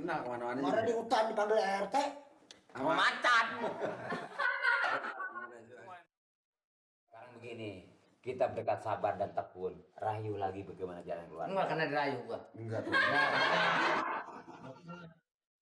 kenal kemana-mana. Kemarin di hutan dipanggil RT. Sama macan. Sekarang begini, kita berdekat sabar dan tekun. Rayu lagi bagaimana jalan keluar. Enggak kena dirayu gua. Enggak.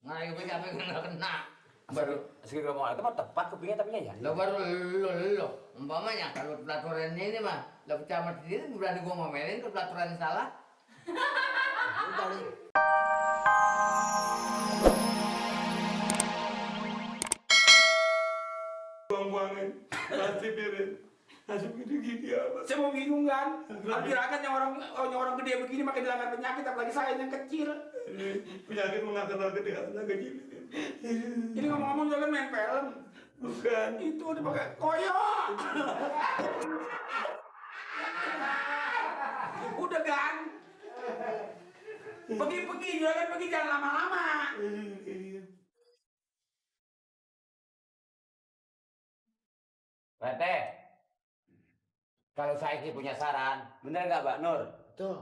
Ngerayu gue sampai enggak kena. Baru sekali ngomong itu mah tepat kupingnya tapi ya. Lo baru lo. Umpamanya kalau pelaturan ini mah lo pecamat sendiri berani gua ngomelin kalau pelaturan salah. Udah nih. Buang-buangin, nasib gini-gini apa? Saya mau bingung kan? Kira-kira yang orang gede begini makin dilanggar penyakit, apalagi saya yang kecil. Penyakit mengangkat-angkat di anak kecil. Ini ngomong-ngomong jangan main film. Bukan. Itu dipakai koyok. Udah kan? Pergi-pergi, jangan pergi, jangan lama-lama. Pak RT, kalau saya sih punya saran, bener nggak Mbak Nur? Tuh.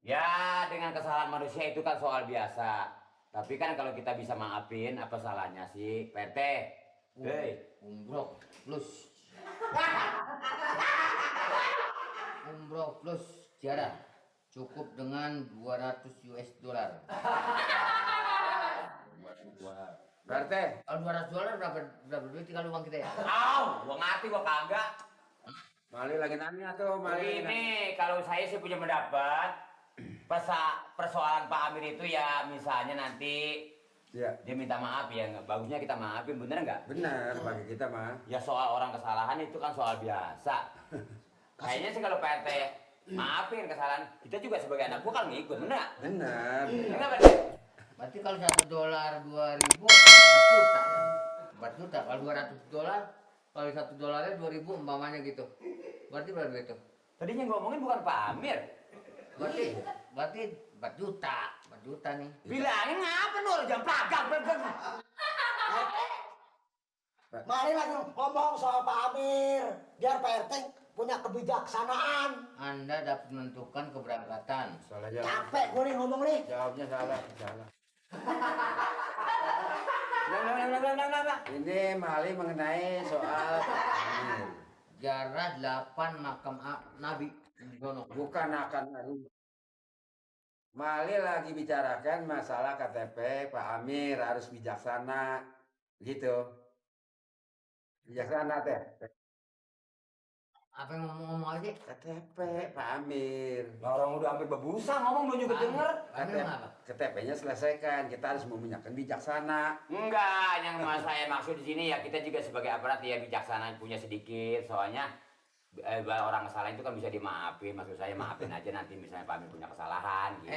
Ya, dengan kesalahan manusia itu kan soal biasa. Tapi kan kalau kita bisa maafin, apa salahnya sih, Pak RT? Hei, Umroh plus. Umroh plus ziarah cukup dengan 200 US dollar. Pak RT. Kalau 200 dolar berapa duit kalau uang kita ya? Gua ngerti, gua kagak. Mali lagi nanya tuh, Mali. Ini kalau saya sih punya pendapat, persoalan Pak Amir itu ya misalnya nanti Ya, dia minta maaf ya, bagusnya kita maafin, bener nggak? benar bagi kita mah. Ya soal orang kesalahan itu kan soal biasa. Kayaknya sih kalau Pak RT maafin kesalahan, kita juga sebagai anak gua kan ngikut, bener nggak? Benar. Bener nggak, Pak RT? Berarti kalau 1 dolar 2.000 4 juta. 4 juta kalau 200 dolar kalau 1 dolarnya 2.000 umpamanya gitu. Berarti berapa duit itu? Tadinya ngomongin bukan Pak Amir. Berarti 4 juta. 4 juta nih. Bilangin ngapa Nur, jangan pelagak. Mari lagi ngomong soal Pak Amir. Biar Pak RT punya kebijaksanaan. Anda dapat menentukan keberangkatan. Salah jawab. Capek gue nih ngomong nih. Jawabnya salah. Nah. Ini Mali mengenai soal Pak Amir. Jarak 8 makam Nabi. Bukan akan Mali lagi bicarakan masalah KTP Pak Amir harus bijaksana gitu. Bijaksana teh. Apa yang ngomong aja? KTP Pak Amir. Orang udah hampir berbusa ngomong lu juga denger. Amir apa? KTP-nya selesaikan. Kita harus meminyakan bijaksana. Enggak, yang saya maksud di sini ya kita juga sebagai aparat ya bijaksana punya sedikit. Soalnya orang kesalahan itu kan bisa dimaafin. Maksud saya maafin aja nanti misalnya Pak Amir punya kesalahan gitu.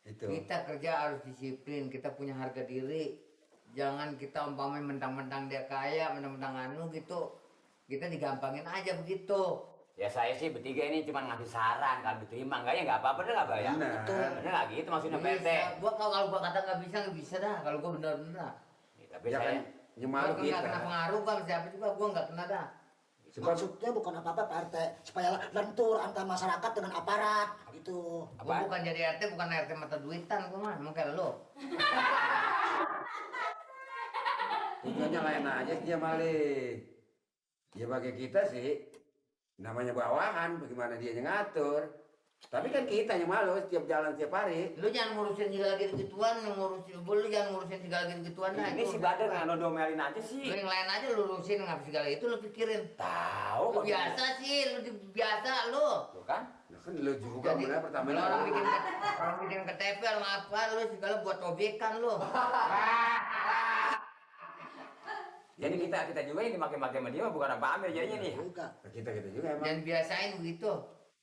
Itu. Kita kerja harus disiplin, kita punya harga diri. Jangan kita umpamanya mentang-mentang dia kaya, mentang-mentang anu gitu. Kita digampangin aja begitu. Ya saya sih bertiga ini cuma ngasih saran, kalau diterima enggak ya enggak apa-apa deh lah Pak ya. Benar. Bener nggak gitu maksudnya Pak RT. Gua kalau gua kata nggak bisa dah. Kalau gua bener-bener. Ya, tapi Ya saya kan nyemalu Gua nggak kena kita. pengaruh kan siapa juga gua nggak kena dah. Sebab Maksudnya bukan apa-apa Pak RT. Supaya lentur antara masyarakat dengan aparat. Gitu. Gua bukan jadi RT, bukan RT mata duitan gua mah. Emang kayak lo. tujuannya lain aja dia Mali. Ya bagi kita sih namanya bawahan, bagaimana dia yang ngatur. Tapi kan kita yang malu setiap jalan setiap hari. Lu jangan ngurusin segala gitu-gituan, lu jangan ngurusin segala gitu-gituan dah. ini itu si udah Badar apa. nggak nodomelin aja Lu sih. yang lain aja lu urusin, nggak segala itu lu pikirin. Tahu Lu kok. biasa sih, lu biasa lu. Tuh kan? Nah, kan lu juga Jadi benar pertama kalau orang bikin KTP orang apa lu segala buat obekan lu. Jadi kita juga yang dimaki-maki sama dia mah bukan Pak Amir jadinya nih. Juga. kita juga emang. Dan biasain begitu.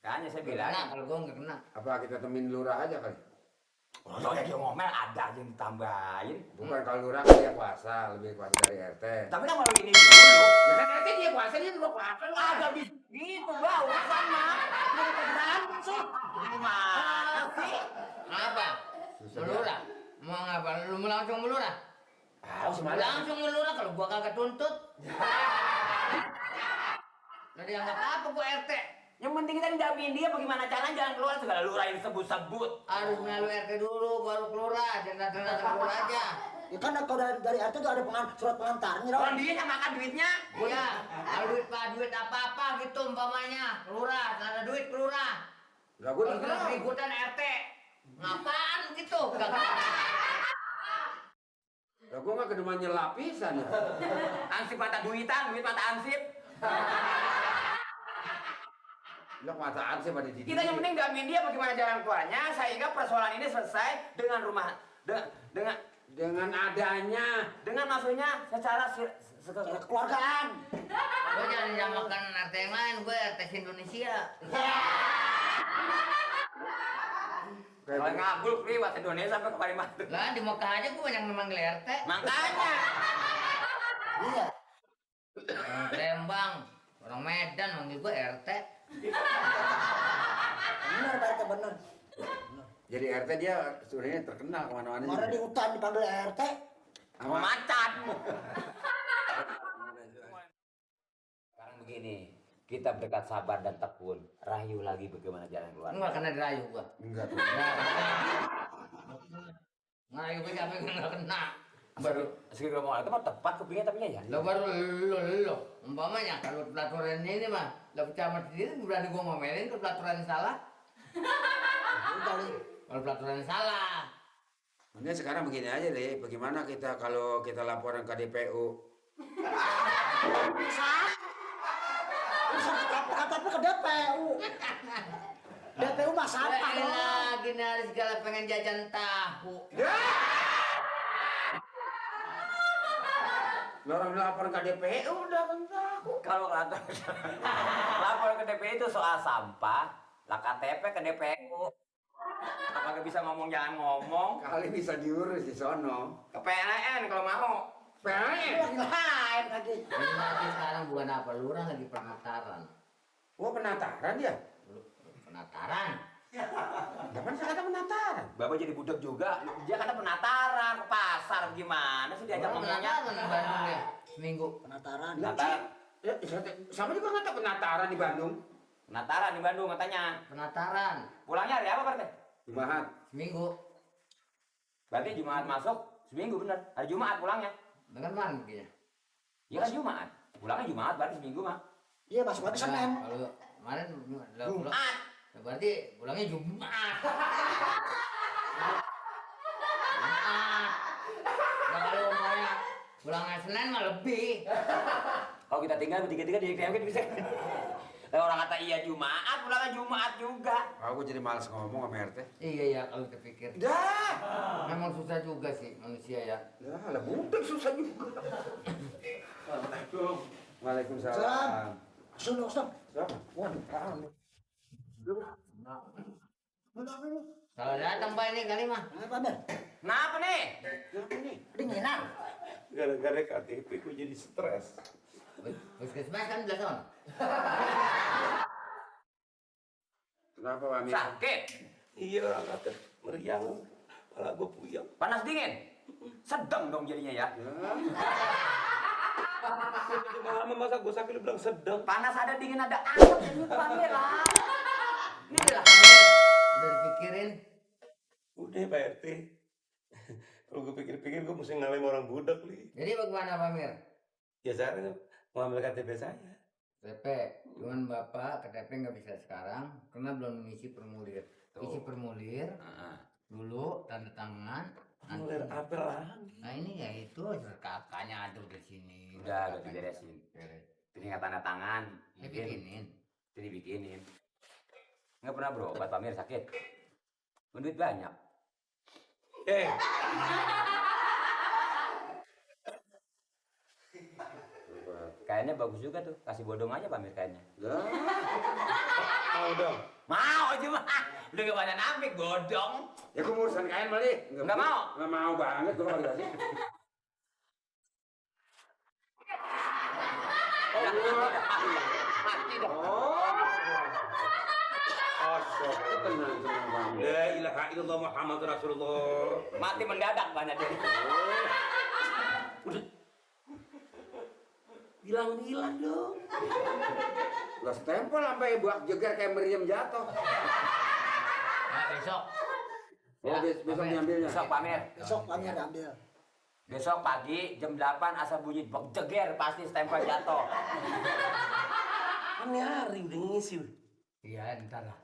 Kayaknya saya Nggak bilang. kena, kalau gua nggak kena. Apa kita temuin lurah aja kali? Soalnya dia ngomel ada aja yang ditambahin. Bukan kalau lurah kan dia kuasa, lebih kuasa dari RT. Tapi kan kalau ini dulu, ya kan RT dia kuasa dia juga kuasa. Agak gitu bau sama. Lu beransur. Gimana sih? Apa? Melurah? Mau ngapa? Lu mau langsung melurah? Langsung melurah kalau gua kagak tuntut. Jadi anggap apa gua RT? Yang penting kita dampingin dia bagaimana caranya, jangan keluar segala lurah yang sebut-sebut. Harus melalui RT dulu, baru kelurah. Jangan datang kelurah aja. Ya kan kalau dari RT itu ada surat pengantarnya dong. Orang dia yang makan duitnya. Iya, kalau duit apa-apa gitu umpamanya. Kelurah, ada duit kelurah. Lah gue Kalau tahu. ribut-ributan RT. Ngapaan gitu? Lah gue nggak kedemannya lapisan ya. Ansip mata duitan, duit mata ansip. Lah mataan sih pada di. Kita yang penting dampingin dia bagaimana jalan keluarnya sehingga persoalan ini selesai dengan rumah Dengan adanya. dengan maksudnya secara Kekeluargaan. Gue jangan nyamakan RT yang lain, gue RT Indonesia. kalau ngabul liwat Indonesia sampai ke Kalimantan. Lah di Mekah aja gue banyak memanggil RT. Makanya Iya. Orang Palembang, orang Medan manggil gue RT. Benar Pak RT benar. Jadi RT dia sebenarnya terkenal kemana-mana. Kemarin di hutan dipanggil RT. sama macan. Sekarang begini, kita berdekat sabar dan tekun, rayu lagi bagaimana jalan keluar. Enggak kena dirayu gue. Enggak tuh. Ngerayu gue capek nggak kena. Baru segera mau itu mah tepat kepingin tapi ya. Lo baru lo. Umpamanya kalau pelaturan ini mah, lo pecamat sendiri berani gue ngomelin kalau pelaturan salah. Kalau pelaturan salah. Ini sekarang begini aja deh, bagaimana kita kalau kita laporan ke DPU? Bisa KTP ke DPU. DPU mah sampah dong. Lagi hari segala pengen jajan tahu. Lo orang laporan ke DPU udah kan tahu. Kalau lapor ke DPU itu soal sampah, lah KTP ke DPU. Apakah bisa ngomong jangan ngomong? Kali bisa diurus di sono. Ke PLN kalau mau. PLN. Lain lagi. Ini lagi sekarang bukan apa, lurah lagi penataran. Oh penataran dia. Penataran. Kapan saya kata penataran? Bapak jadi budak juga. Dia kata penataran ke pasar gimana sih diajak Orang ngomongnya? penataran di Bandung ya, seminggu. Penataran. Penataran. Ya, sama juga nggak tahu penataran di Bandung. Penataran di Bandung katanya. Penataran, Pulangnya hari apa Pak? Jumat. seminggu. Berarti Jumat masuk seminggu bener. Hari Jumat pulangnya. Dengan mana mungkinnya? Iya kan Jumat. Pulangnya Jumat berarti seminggu mah. Iya masuk lagi Senin. Kalau kemarin lo pulang, Jumat. berarti pulangnya Jumat. Nah, kalau maunya pulangnya Senin mah lebih. Kalau kita tinggal bertiga-tiga di KMK bisa. Lah orang kata iya Jumat, pulangnya Jumat juga. Aku jadi malas ngomong sama RT. Iya ya kalau terpikir. Dah. Memang susah juga sih manusia ya. Ya, lah budak susah juga. Assalamualaikum. Waalaikumsalam. Sudah Ustaz. Siapa? Waduh, kamu. Kalau datang Pak ini kali mah. Apa Ber? Kenapa nih? Siapa nih? Dinginan. Gara-gara KTP gue jadi stres. Puskesmas kan udah son. Kenapa Pak Amir? Sakit, Iya orang kata meriang, kepala gue puyeng. panas dingin. Sedang dong jadinya ya. Ya. Mama masa gue sakit lu bilang sedang. Panas ada dingin ada asap ini panggil lah. Ini adalah Udah dipikirin. Udah Pak RT. Kalau gue pikir-pikir gue mesti ngalahin orang budak nih. Jadi bagaimana Pak Mir? Ya sekarang mau ambil KTP saya. KTP, cuman Bapak KTP nggak bisa sekarang karena belum mengisi formulir. Isi formulir dulu, tanda tangan. Mulir apa lagi? Nah ini ya itu kakaknya ada di sini. Udah diberesin. Beres. Ini nggak tanda tangan. Ya bikinin. Jadi bikinin. Nggak pernah berobat Pak Mir sakit. Duit banyak. Kayaknya bagus juga tuh. Kasih bodong aja Pak Mir kayaknya. Lah. Mau dong. Mau cuma udah gak banyak nambik bodong. Ya gue mau urusan kain Mali. Nggak mau? Nggak mau banget gue kalau dikasih. Mati dong. Tenang Bang. La ilaha illallah Muhammad Rasulullah. Mati mendadak banyak dia. Bilang-bilang dong. Gak setempel sampai buak jeger kayak meriam jatuh. Nah, besok. Oh, besok diambilnya. Besok Pak Amir. Besok kami ambil. Besok pagi jam 8 asal bunyi bok jeger pasti stempel jatuh. Kan nyaring udah ngisi. Iya, ntar lah.